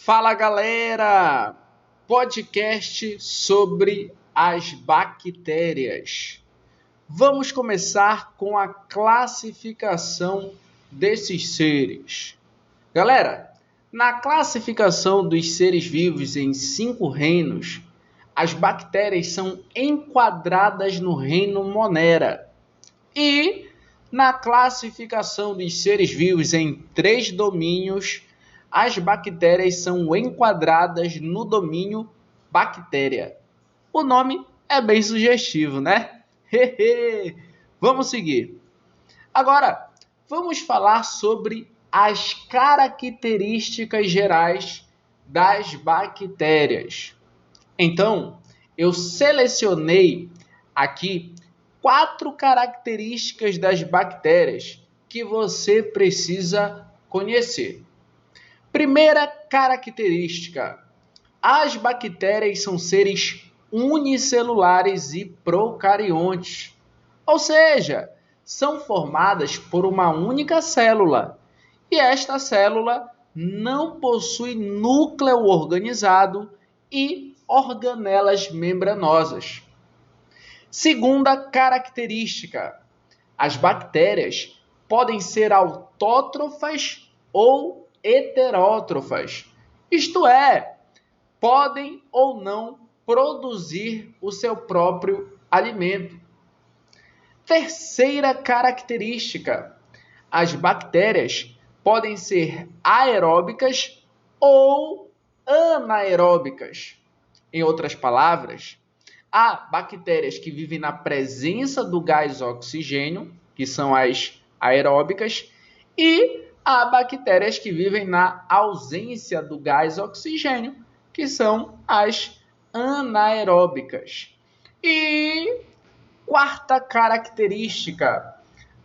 Fala galera! Podcast sobre as bactérias. Vamos começar com a classificação desses seres. Galera, na classificação dos seres vivos em 5 reinos, as bactérias são enquadradas no reino Monera. E na classificação dos seres vivos em 3 domínios, as bactérias são enquadradas no domínio bactéria. O nome é bem sugestivo, né? Vamos seguir. Agora, vamos falar sobre as características gerais das bactérias. Então, eu selecionei aqui 4 características das bactérias que você precisa conhecer. Primeira característica: as bactérias são seres unicelulares e procariontes, ou seja, são formadas por uma única célula, e esta célula não possui núcleo organizado e organelas membranosas. Segunda característica: as bactérias podem ser autótrofas ou heterótrofas, isto é, podem ou não produzir o seu próprio alimento. Terceira característica: as bactérias podem ser aeróbicas ou anaeróbicas. Em outras palavras, há bactérias que vivem na presença do gás oxigênio, que são as aeróbicas, e há bactérias que vivem na ausência do gás oxigênio, que são as anaeróbicas. E quarta característica: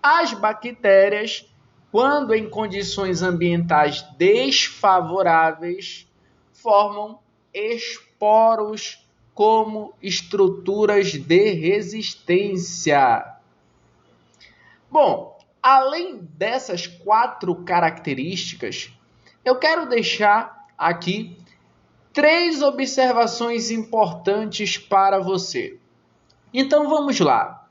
as bactérias, quando em condições ambientais desfavoráveis, formam esporos como estruturas de resistência. Bom, além dessas 4 características, eu quero deixar aqui 3 observações importantes para você. Então vamos lá.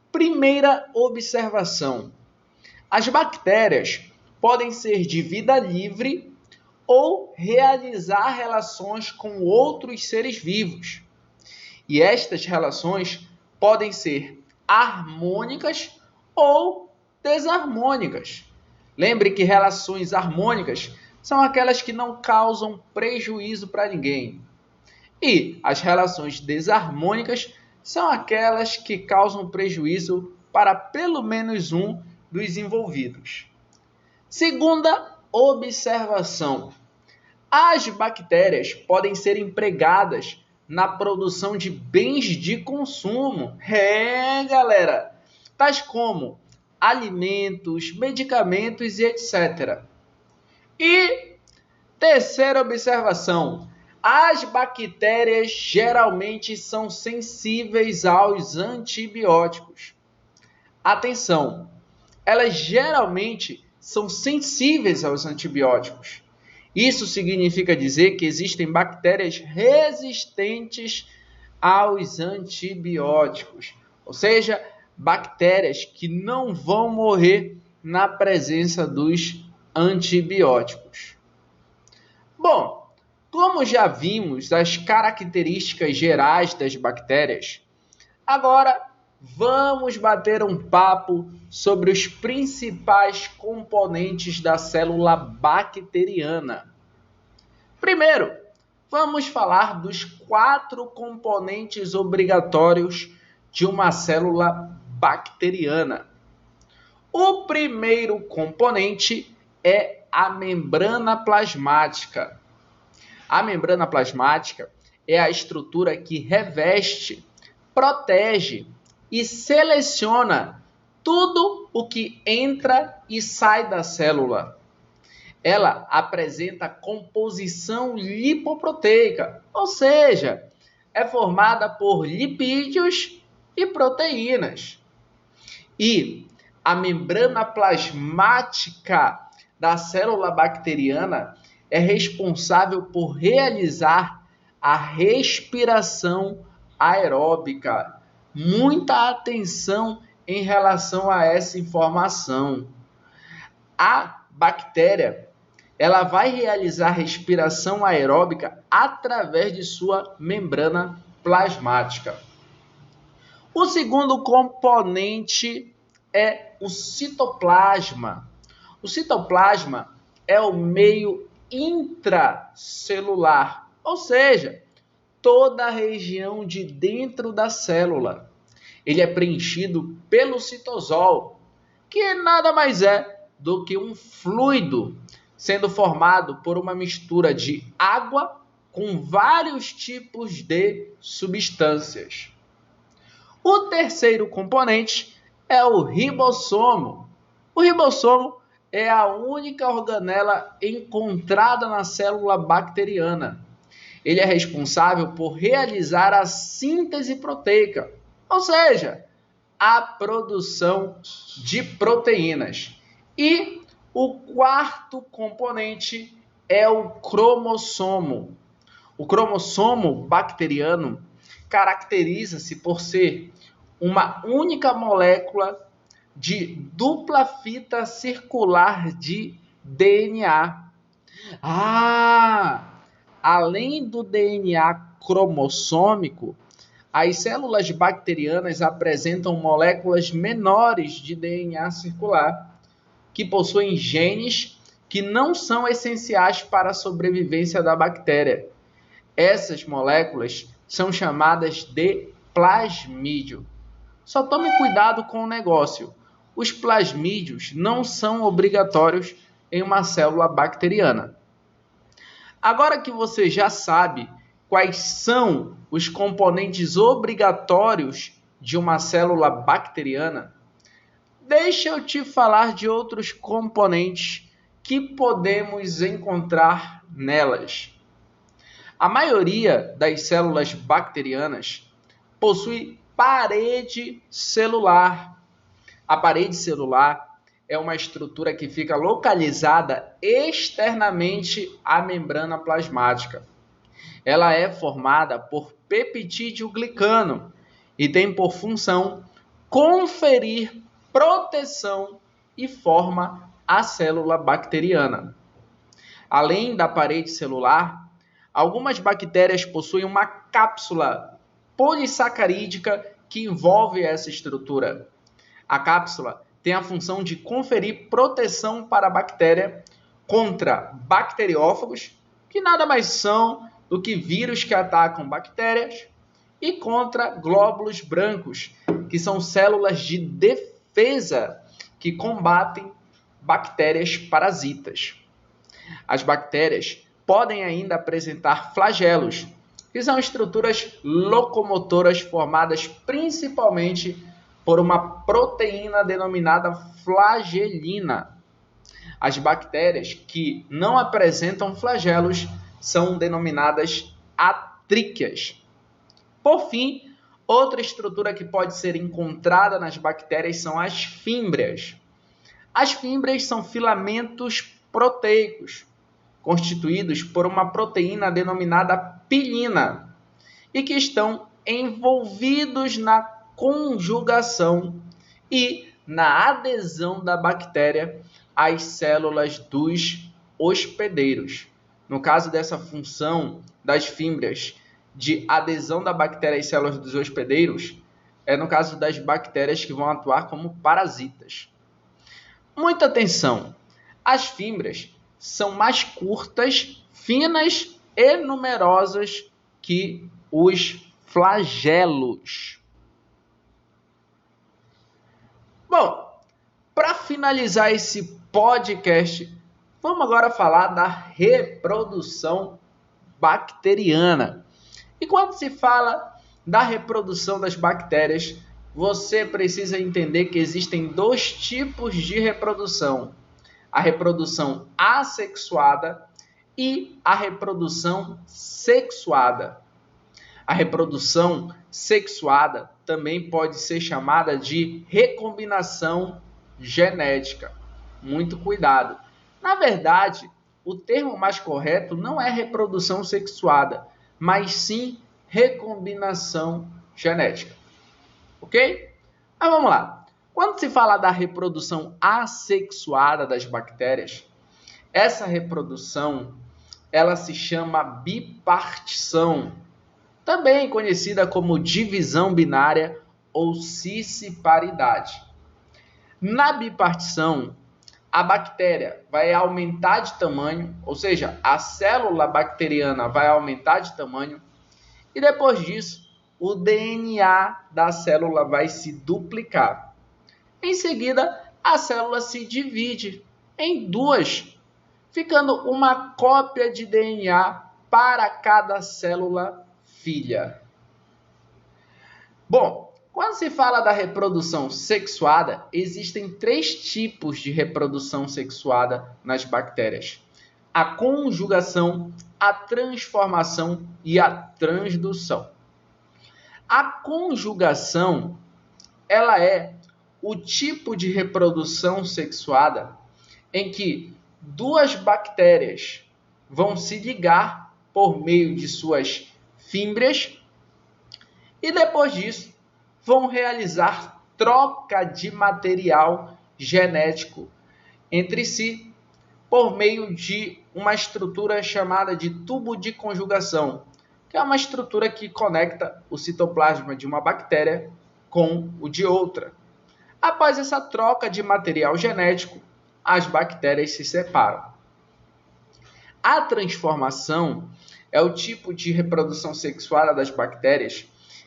Primeira observação: as bactérias podem ser de vida livre ou realizar relações com outros seres vivos. E estas relações podem ser harmônicas ou desarmônicas. Lembre que relações harmônicas são aquelas que não causam prejuízo para ninguém. E as relações desarmônicas são aquelas que causam prejuízo para pelo menos um dos envolvidos. Segunda observação: as bactérias podem ser empregadas na produção de bens de consumo. Galera! Tais como alimentos, medicamentos e etc. E terceira observação: as bactérias geralmente são sensíveis aos antibióticos. Atenção! Elas geralmente são sensíveis aos antibióticos. Isso significa dizer que existem bactérias resistentes aos antibióticos, ou seja, bactérias que não vão morrer na presença dos antibióticos. Bom, como já vimos as características gerais das bactérias, agora vamos bater um papo sobre os principais componentes da célula bacteriana. Primeiro, vamos falar dos 4 componentes obrigatórios de uma célula bacteriana. O primeiro componente é a membrana plasmática. A membrana plasmática é a estrutura que reveste, protege e seleciona tudo o que entra e sai da célula. Ela apresenta composição lipoproteica, ou seja, é formada por lipídios e proteínas. E a membrana plasmática da célula bacteriana é responsável por realizar a respiração aeróbica. Muita atenção em relação a essa informação. A bactéria, ela vai realizar respiração aeróbica através de sua membrana plasmática. O segundo componente é o citoplasma. O citoplasma é o meio intracelular, ou seja, toda a região de dentro da célula. Ele é preenchido pelo citosol, que nada mais é do que um fluido, sendo formado por uma mistura de água com vários tipos de substâncias. O terceiro componente é o ribossomo. O ribossomo é a única organela encontrada na célula bacteriana. Ele é responsável por realizar a síntese proteica, ou seja, a produção de proteínas. E o quarto componente é o cromossomo. O cromossomo bacteriano caracteriza-se por ser uma única molécula de dupla fita circular de DNA. Além do DNA cromossômico, as células bacterianas apresentam moléculas menores de DNA circular, que possuem genes que não são essenciais para a sobrevivência da bactéria. Essas moléculas são chamadas de plasmídio. Só tome cuidado com o negócio. Os plasmídios não são obrigatórios em uma célula bacteriana. Agora que você já sabe quais são os componentes obrigatórios de uma célula bacteriana, deixa eu te falar de outros componentes que podemos encontrar nelas. A maioria das células bacterianas possui parede celular. A parede celular é uma estrutura que fica localizada externamente à membrana plasmática. Ela é formada por peptídeo-glicano e tem por função conferir proteção e forma à célula bacteriana. Além da parede celular, algumas bactérias possuem uma cápsula polissacarídica que envolve essa estrutura. A cápsula tem a função de conferir proteção para a bactéria contra bacteriófagos, que nada mais são do que vírus que atacam bactérias, e contra glóbulos brancos, que são células de defesa que combatem bactérias parasitas. As bactérias podem ainda apresentar flagelos, que são estruturas locomotoras formadas principalmente por uma proteína denominada flagelina. As bactérias que não apresentam flagelos são denominadas atríquias. Por fim, outra estrutura que pode ser encontrada nas bactérias são as fímbrias. As fímbrias são filamentos proteicos, constituídos por uma proteína denominada pilina, e que estão envolvidos na conjugação e na adesão da bactéria às células dos hospedeiros. No caso dessa função das fímbrias de adesão da bactéria às células dos hospedeiros, é no caso das bactérias que vão atuar como parasitas. Muita atenção! As fímbrias são mais curtas, finas e numerosas que os flagelos. Bom, para finalizar esse podcast, vamos agora falar da reprodução bacteriana. E quando se fala da reprodução das bactérias, você precisa entender que existem dois tipos de reprodução: a reprodução assexuada e a reprodução sexuada. A reprodução sexuada também pode ser chamada de recombinação genética. Muito cuidado. Na verdade, o termo mais correto não é reprodução sexuada, mas sim recombinação genética. Ok? Mas vamos lá. Quando se fala da reprodução assexuada das bactérias, essa reprodução ela se chama bipartição, também conhecida como divisão binária ou cisparidade. Na bipartição, a bactéria vai aumentar de tamanho, ou seja, a célula bacteriana vai aumentar de tamanho, e depois disso, o DNA da célula vai se duplicar. Em seguida, a célula se divide em duas, ficando uma cópia de DNA para cada célula filha. Bom, quando se fala da reprodução sexuada, existem 3 tipos de reprodução sexuada nas bactérias: a conjugação, a transformação e a transdução. A conjugação, ela é o tipo de reprodução sexuada em que 2 bactérias vão se ligar por meio de suas fímbrias e depois disso vão realizar troca de material genético entre si por meio de uma estrutura chamada de tubo de conjugação, que é uma estrutura que conecta o citoplasma de uma bactéria com o de outra. Após essa troca de material genético, as bactérias se separam. A transformação é o tipo de reprodução sexuada das bactérias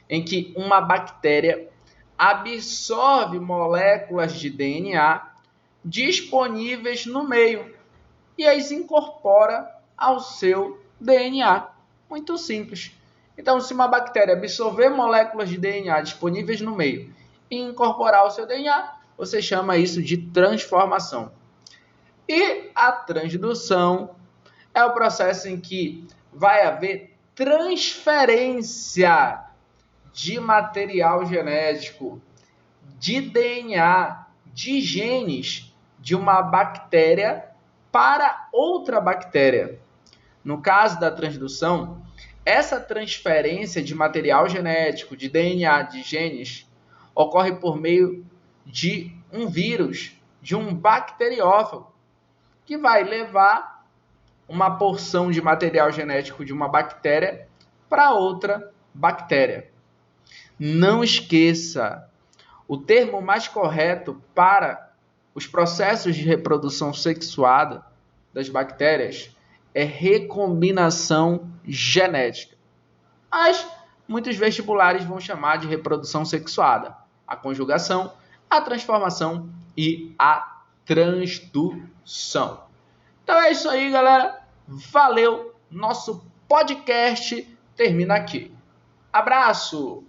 em que uma bactéria absorve moléculas de DNA disponíveis no meio e as incorpora ao seu DNA. Muito simples. Então, se uma bactéria absorver moléculas de DNA disponíveis no meio e incorporar ao seu DNA, você chama isso de transformação. E a transdução é o processo em que vai haver transferência de material genético, de DNA, de genes de uma bactéria para outra bactéria. No caso da transdução, essa transferência de material genético, de DNA, de genes, ocorre por meio de um vírus, de um bacteriófago, que vai levar uma porção de material genético de uma bactéria para outra bactéria. Não esqueça, o termo mais correto para os processos de reprodução sexuada das bactérias é recombinação genética. Mas muitos vestibulares vão chamar de reprodução sexuada a conjugação, a transformação e a transdução. Então é isso aí, galera. Valeu! Nosso podcast termina aqui. Abraço!